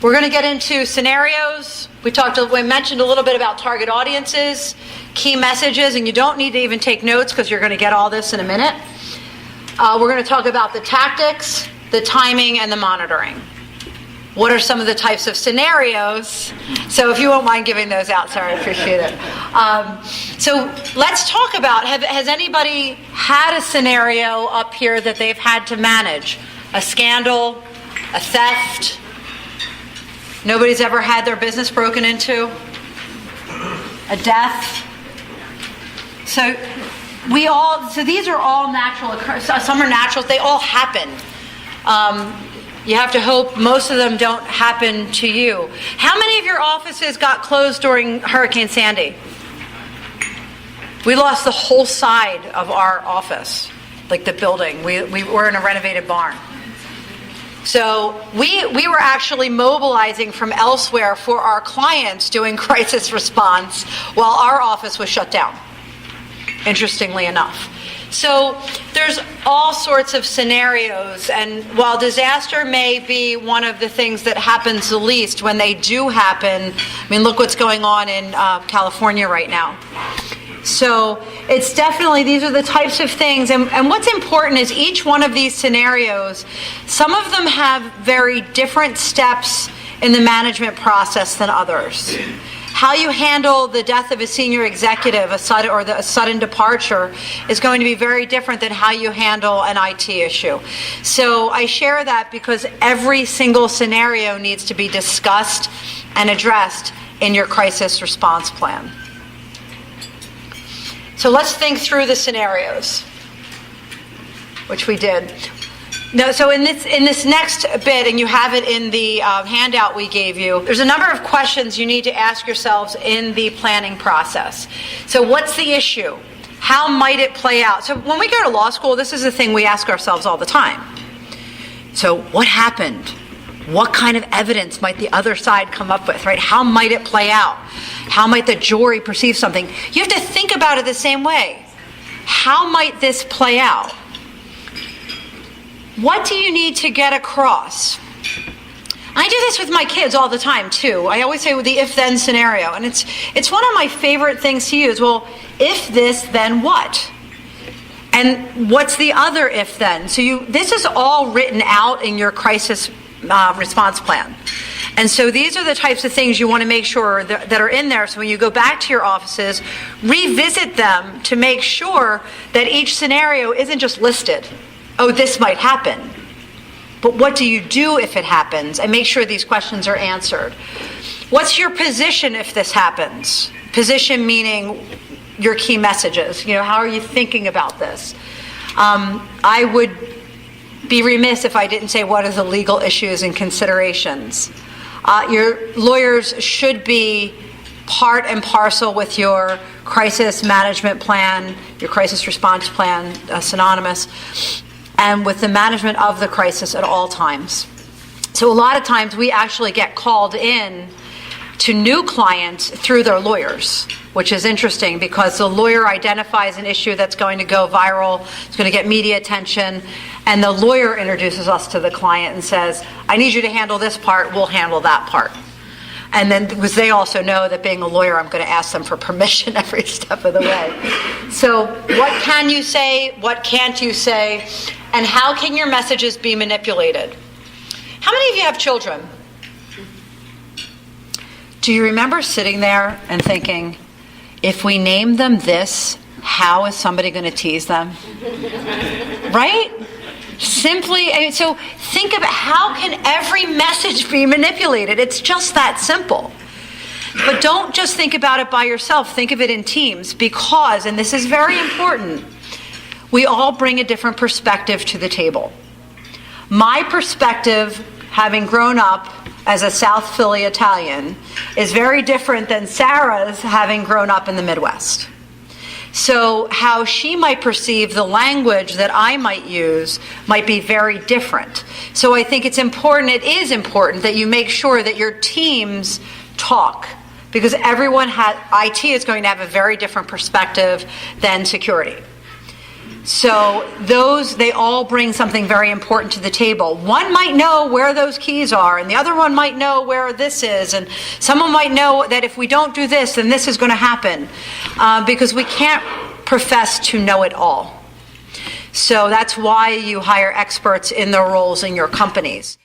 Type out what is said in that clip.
We're going to get into scenarios. We mentioned a little bit about target audiences, key messages, and you don't need to even take notes because you're going to get all this in a minute. We're going to talk about the tactics, the timing, and the monitoring. What are some of the types of scenarios? So if you won't mind giving those out, sorry, I appreciate it. So let's talk about, has anybody had a scenario up here that they've had to manage? A scandal, a theft? Nobody's ever had their business broken into? A death? So these are all natural occurrences. Some are natural, they all happen. You have to hope most of them don't happen to you. How many of your offices got closed during Hurricane Sandy? We lost the whole side of our office, like the building. We were in a renovated barn. So we were actually mobilizing from elsewhere for our clients doing crisis response while our office was shut down, interestingly enough. So there's all sorts of scenarios, and while disaster may be one of the things that happens the least, when they do happen, I mean, look what's going on in California right now. So it's definitely, these are the types of things, and what's important is each one of these scenarios, some of them have very different steps in the management process than others. How you handle the death of a senior executive, a sudden departure, is going to be very different than how you handle an IT issue. So I share that because every single scenario needs to be discussed and addressed in your crisis response plan. So let's think through the scenarios, which we did. No, so in this next bit, and you have it in the handout we gave you, there's a number of questions you need to ask yourselves in the planning process. So what's the issue? How might it play out? So when we go to law school, this is the thing we ask ourselves all the time. So what happened? What kind of evidence might the other side come up with, right? How might it play out? How might the jury perceive something? You have to think about it the same way. How might this play out? What do you need to get across? I do this with my kids all the time, too. I always say the if-then scenario, and it's one of my favorite things to use. Well, if this, then what? And what's the other if-then? So this is all written out in your crisis response plan. And so these are the types of things you want to make sure that are in there, so when you go back to your offices, revisit them to make sure that each scenario isn't just listed. Oh, this might happen. But what do you do if it happens? And make sure these questions are answered. What's your position if this happens? Position meaning your key messages. How are you thinking about this? I would be remiss if I didn't say what are the legal issues and considerations. Your lawyers should be part and parcel with your crisis management plan, your crisis response plan, synonymous, and with the management of the crisis at all times. So a lot of times we actually get called in to new clients through their lawyers, which is interesting because the lawyer identifies an issue that's going to go viral, it's going to get media attention, and the lawyer introduces us to the client and says, I need you to handle this part, we'll handle that part. And then, because they also know that being a lawyer, I'm going to ask them for permission every step of the way. So what can you say? What can't you say? And how can your messages be manipulated? How many of you have children? Do you remember sitting there and thinking, if we name them this, how is somebody going to tease them? Right? Simply, so think about how can every message be manipulated? It's just that simple. But don't just think about it by yourself. Think of it in teams because, and this is very important, we all bring a different perspective to the table. My perspective, having grown up as a South Philly Italian, is very different than Sarah's having grown up in the Midwest. So how she might perceive the language that I might use might be very different. So I think it is important that you make sure that your teams talk, because IT is going to have a very different perspective than security. So they all bring something very important to the table. One might know where those keys are, and the other one might know where this is, and someone might know that if we don't do this, then this is going to happen, because we can't profess to know it all. So that's why you hire experts in their roles in your companies.